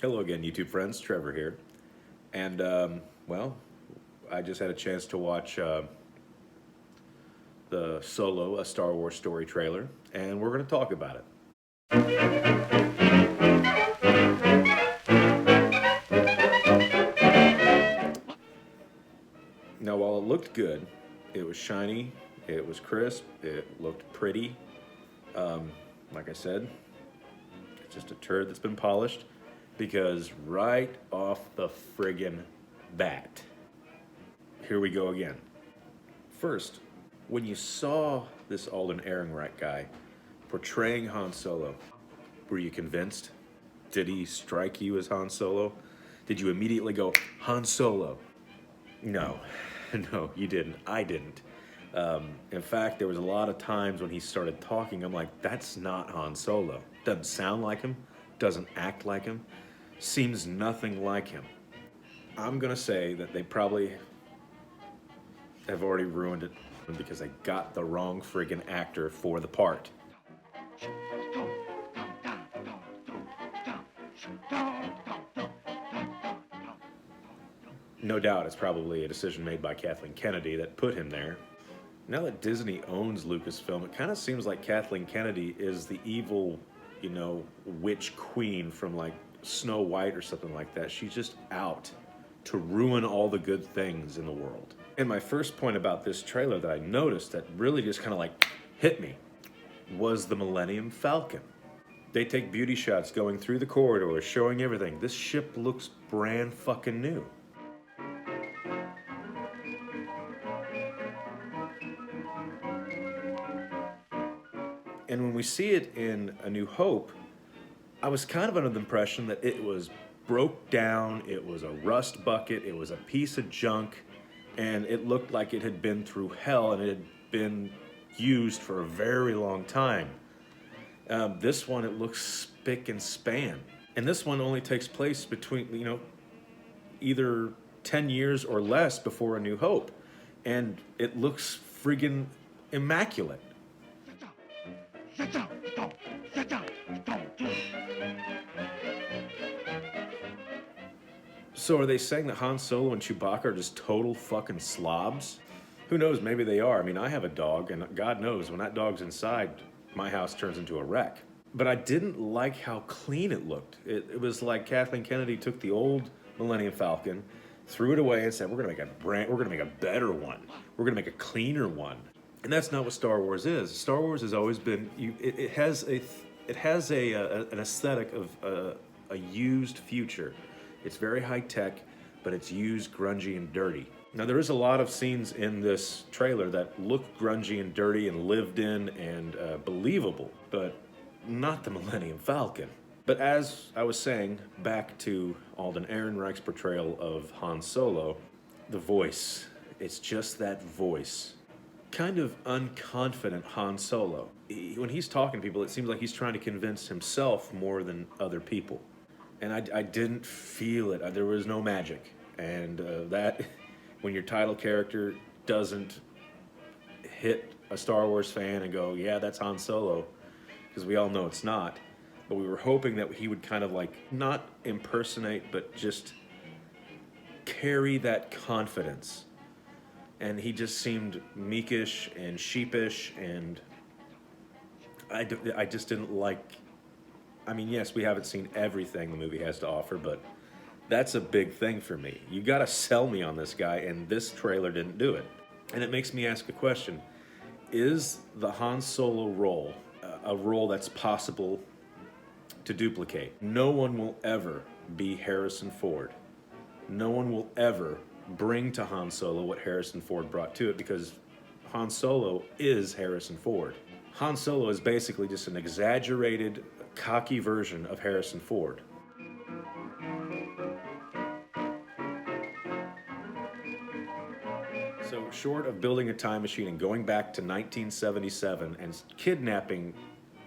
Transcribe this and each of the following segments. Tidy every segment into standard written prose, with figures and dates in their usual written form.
Hello again, YouTube friends. Trevor here. And, well, I just had a chance to watch the Solo, a Star Wars story trailer, and we're going to talk about it. Now, while it looked good, it was shiny, it was crisp, it looked pretty. Like I said, it's just a turd that's been polished because right off the friggin' bat, here we go again. First, when you saw this Alden Ehrenreich guy portraying Han Solo, were you convinced? Did he strike you as Han Solo? Did you immediately go, Han Solo? No, no, you didn't. I didn't. In fact, there was a lot of times when he started talking, I'm like, that's not Han Solo. Doesn't sound like him, doesn't act like him, seems nothing like him. I'm gonna say that they probably have already ruined it because they got the wrong friggin' actor for the part. No doubt it's probably a decision made by Kathleen Kennedy that put him there. Now that Disney owns Lucasfilm, it kind of seems like Kathleen Kennedy is the evil, witch queen from like Snow White or something like that. She's just out to ruin all the good things in the world. And my first point about this trailer that I noticed that really just kind of like hit me was the Millennium Falcon. They take beauty shots going through the corridors, showing everything. This ship looks brand fucking new. And when we see it in A New Hope, I was kind of under the impression that it was broke down, it was a rust bucket, it was a piece of junk, and it looked like it had been through hell and it had been used for a very long time. This one, it looks spick and span. And this one only takes place between, either 10 years or less before A New Hope. And it looks friggin' immaculate. So are they saying that Han Solo and Chewbacca are just total fucking slobs? Who knows, maybe they are. I mean, I have a dog, and God knows, when that dog's inside, my house turns into a wreck. But I didn't like how clean it looked. It was like Kathleen Kennedy took the old Millennium Falcon, threw it away, and said, we're gonna make a better one. We're gonna make a cleaner one. And that's not what Star Wars is. Star Wars has always been, it has an aesthetic of a used future. It's very high tech, but it's used, grungy, and dirty. Now, there is a lot of scenes in this trailer that look grungy and dirty and lived in and believable, but not the Millennium Falcon. But as I was saying, back to Alden Ehrenreich's portrayal of Han Solo, the voice, it's just that voice. Kind of unconfident Han Solo. When he's talking to people, it seems like he's trying to convince himself more than other people. And I didn't feel it. There was no magic. And that, when your title character doesn't hit a Star Wars fan and go, yeah, that's Han Solo, because we all know it's not. But we were hoping that he would kind of like, not impersonate, but just carry that confidence. And he just seemed meekish and sheepish, and I just didn't like. I mean, yes, we haven't seen everything the movie has to offer, but that's a big thing for me. You gotta sell me on this guy, and this trailer didn't do it. And it makes me ask a question. Is the Han Solo role a role that's possible to duplicate? No one will ever be Harrison Ford. No one will ever bring to Han Solo what Harrison Ford brought to it, because Han Solo is Harrison Ford. Han Solo is basically just an exaggerated, cocky version of Harrison Ford. So short of building a time machine and going back to 1977 and kidnapping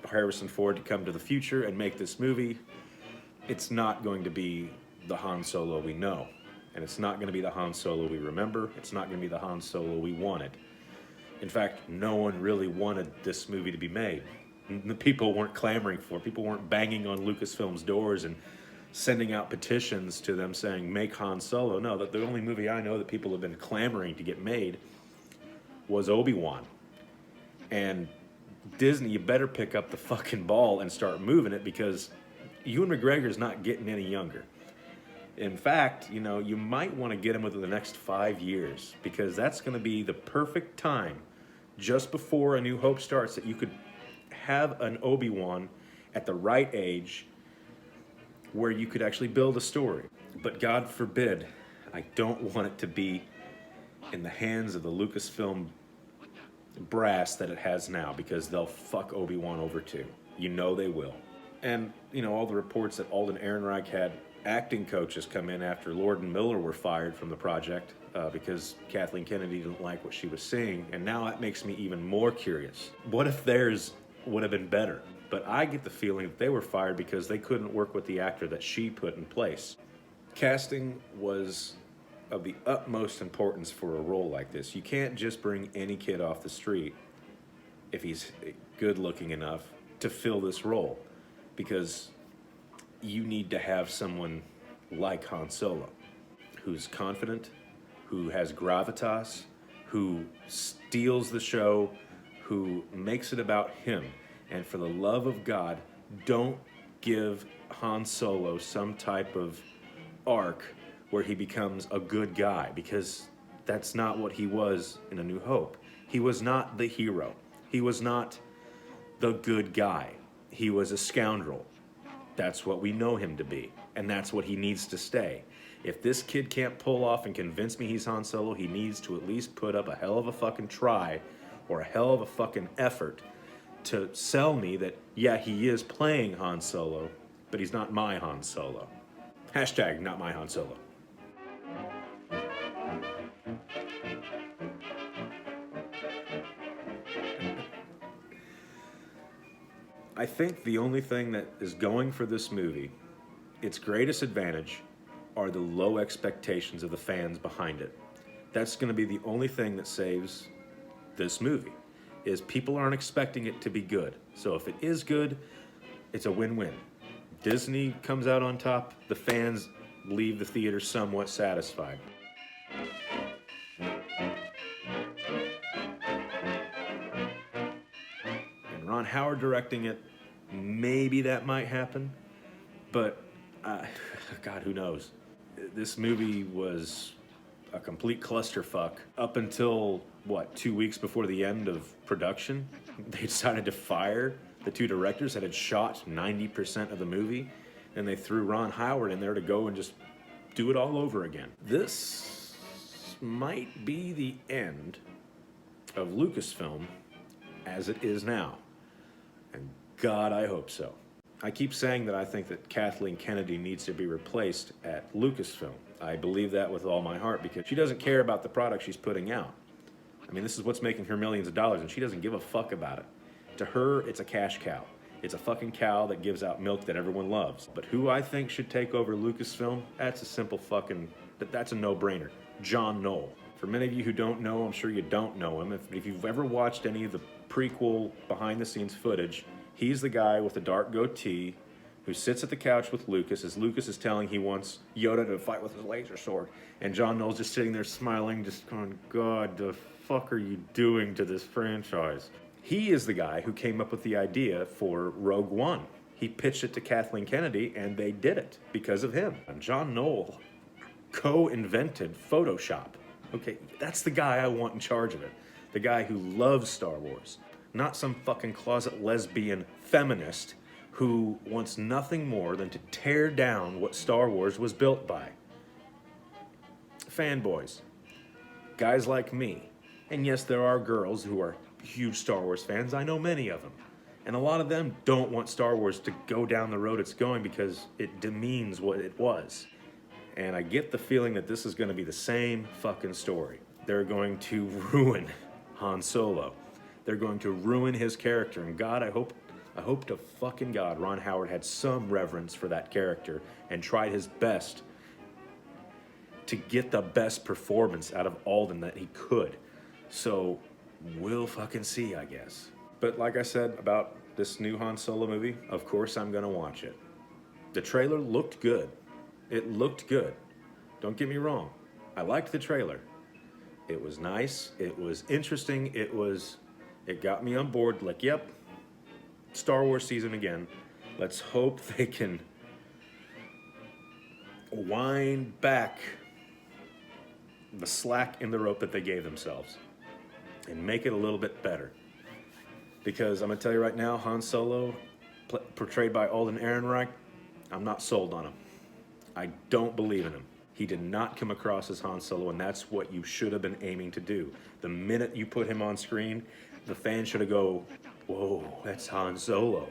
Harrison Ford to come to the future and make this movie, it's not going to be the Han Solo we know. And it's not going to be the Han Solo we remember. It's not going to be the Han Solo we wanted. In fact, no one really wanted this movie to be made. The people weren't clamoring for it. People weren't banging on Lucasfilm's doors and sending out petitions to them saying, make Han Solo. No, that the only movie I know that people have been clamoring to get made was Obi-Wan. And Disney, you better pick up the fucking ball and start moving it, because Ewan McGregor's not getting any younger. In fact, you know, you might want to get him within the next 5 years, because that's going to be the perfect time just before A New Hope starts that you could have an Obi-Wan at the right age where you could actually build a story. But God forbid, I don't want it to be in the hands of the Lucasfilm brass that it has now, because they'll fuck Obi-Wan over too. You know they will. And, you know, all the reports that Alden Ehrenreich had acting coaches come in after Lord and Miller were fired from the project because Kathleen Kennedy didn't like what she was seeing. And now that makes me even more curious. What if theirs would have been better? But I get the feeling that they were fired because they couldn't work with the actor that she put in place. Casting was of the utmost importance for a role like this. You can't just bring any kid off the street, if he's good looking enough, to fill this role, because you need to have someone like Han Solo, who's confident, who has gravitas, who steals the show, who makes it about him. And for the love of God, don't give Han Solo some type of arc where he becomes a good guy, because that's not what he was in A New Hope. He was not the hero. He was not the good guy. He was a scoundrel. That's what we know him to be, and that's what he needs to stay. If this kid can't pull off and convince me he's Han Solo, he needs to at least put up a hell of a fucking try or a hell of a fucking effort to sell me that, yeah, he is playing Han Solo, but he's not my Han Solo. Hashtag not my Han Solo. I think the only thing that is going for this movie, its greatest advantage, are the low expectations of the fans behind it. That's going to be the only thing that saves this movie, is people aren't expecting it to be good. So if it is good, it's a win-win. Disney comes out on top, the fans leave the theater somewhat satisfied. And Ron Howard directing it, maybe that might happen, but God, who knows? This movie was a complete clusterfuck up until, what, 2 weeks before the end of production? They decided to fire the two directors that had shot 90% of the movie, and they threw Ron Howard in there to go and just do it all over again. This might be the end of Lucasfilm as it is now, and God, I hope so. I keep saying that I think that Kathleen Kennedy needs to be replaced at Lucasfilm. I believe that with all my heart, because she doesn't care about the product she's putting out. I mean, this is what's making her millions of dollars, and she doesn't give a fuck about it. To her, it's a cash cow. It's a fucking cow that gives out milk that everyone loves. But who I think should take over Lucasfilm, that's a simple fucking, that's a no-brainer. John Knoll. For many of you who don't know, I'm sure you don't know him. If you've ever watched any of the prequel behind-the-scenes footage, he's the guy with the dark goatee who sits at the couch with Lucas as Lucas is telling he wants Yoda to fight with his laser sword. And John Knoll's just sitting there smiling, just going, God, the fuck are you doing to this franchise? He is the guy who came up with the idea for Rogue One. He pitched it to Kathleen Kennedy, and they did it because of him. And John Knoll co-invented Photoshop. Okay, that's the guy I want in charge of it. The guy who loves Star Wars. Not some fucking closet lesbian feminist who wants nothing more than to tear down what Star Wars was built by. Fanboys. Guys like me. And yes, there are girls who are huge Star Wars fans. I know many of them. And a lot of them don't want Star Wars to go down the road it's going because it demeans what it was. And I get the feeling that this is going to be the same fucking story. They're going to ruin Han Solo. They're going to ruin his character. And God, I hope to fucking God Ron Howard had some reverence for that character and tried his best to get the best performance out of Alden that he could. So we'll fucking see, I guess. But like I said about this new Han Solo movie, of course I'm gonna watch it. The trailer looked good. It looked good. Don't get me wrong. I liked the trailer. It was nice. It was interesting. It got me on board. Like, yep, Star Wars season again. Let's hope they can wind back the slack in the rope that they gave themselves and make it a little bit better. Because I'm gonna tell you right now, Han Solo, portrayed by Alden Ehrenreich, I'm not sold on him. I don't believe in him. He did not come across as Han Solo, and that's what you should have been aiming to do. The minute you put him on screen, the fans should have go, whoa, that's Han Solo.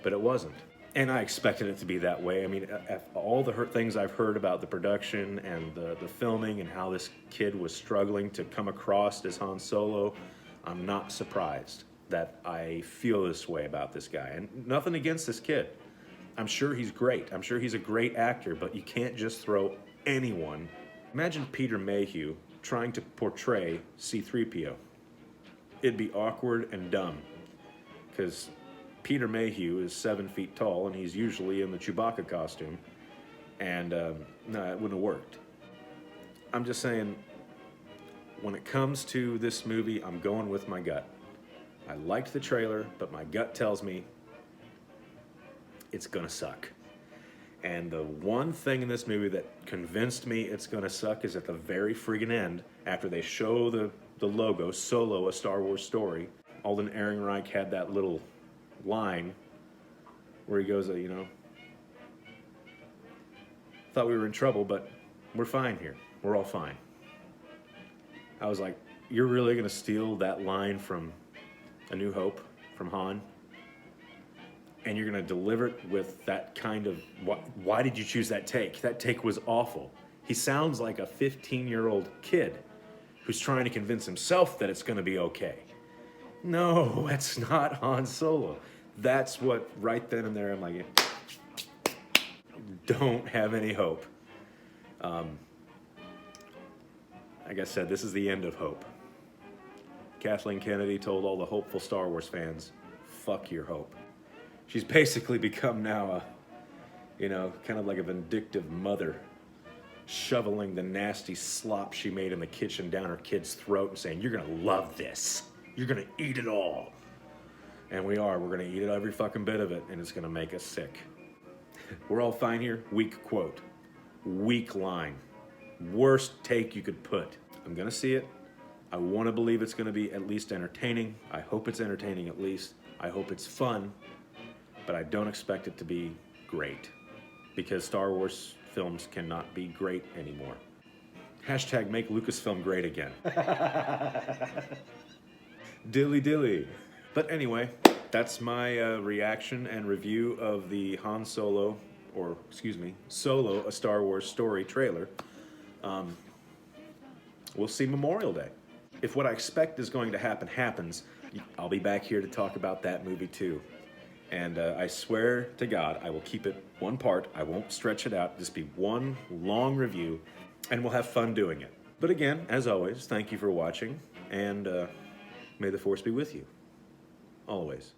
But it wasn't. And I expected it to be that way. I mean, all the things I've heard about the production and the filming and how this kid was struggling to come across as Han Solo, I'm not surprised that I feel this way about this guy. And nothing against this kid. I'm sure he's great. I'm sure he's a great actor, but you can't just throw anyone. Imagine Peter Mayhew trying to portray C-3PO. It'd be awkward and dumb, because Peter Mayhew is 7 feet tall, and he's usually in the Chewbacca costume, and no, it wouldn't have worked. I'm just saying, when it comes to this movie, I'm going with my gut. I liked the trailer, but my gut tells me it's gonna suck. And the one thing in this movie that convinced me it's gonna suck is at the very friggin' end, after they show the logo, Solo, A Star Wars Story, Alden Ehrenreich had that little line where he goes, you know, thought we were in trouble, but we're fine here. We're all fine. I was like, you're really gonna steal that line from A New Hope, from Han? And you're gonna deliver it with that kind of, why did you choose that take? That take was awful. He sounds like a 15-year-old kid who's trying to convince himself that it's gonna be okay. No, that's not Han Solo. That's what, right then and there, I'm like, don't have any hope. Like I said, this is the end of hope. Kathleen Kennedy told all the hopeful Star Wars fans, fuck your hope. She's basically become now a, you know, kind of like a vindictive mother, shoveling the nasty slop she made in the kitchen down her kid's throat and saying, you're gonna love this. You're gonna eat it all. And we are. We're gonna eat it, every fucking bit of it, and it's gonna make us sick. We're all fine here. Weak quote. Weak line. Worst take you could put. I'm gonna see it. I wanna believe it's gonna be at least entertaining. I hope it's entertaining at least. I hope it's fun. But I don't expect it to be great, because Star Wars films cannot be great anymore. Hashtag make Lucasfilm great again. Dilly dilly. But anyway, that's my reaction and review of the Han Solo, or excuse me, Solo, A Star Wars Story trailer. We'll see Memorial Day. If what I expect is going to happen happens, I'll be back here to talk about that movie too. And I swear to God, I will keep it one part. I won't stretch it out. Just be one long review, and we'll have fun doing it. But again, as always, thank you for watching, and may the Force be with you. Always.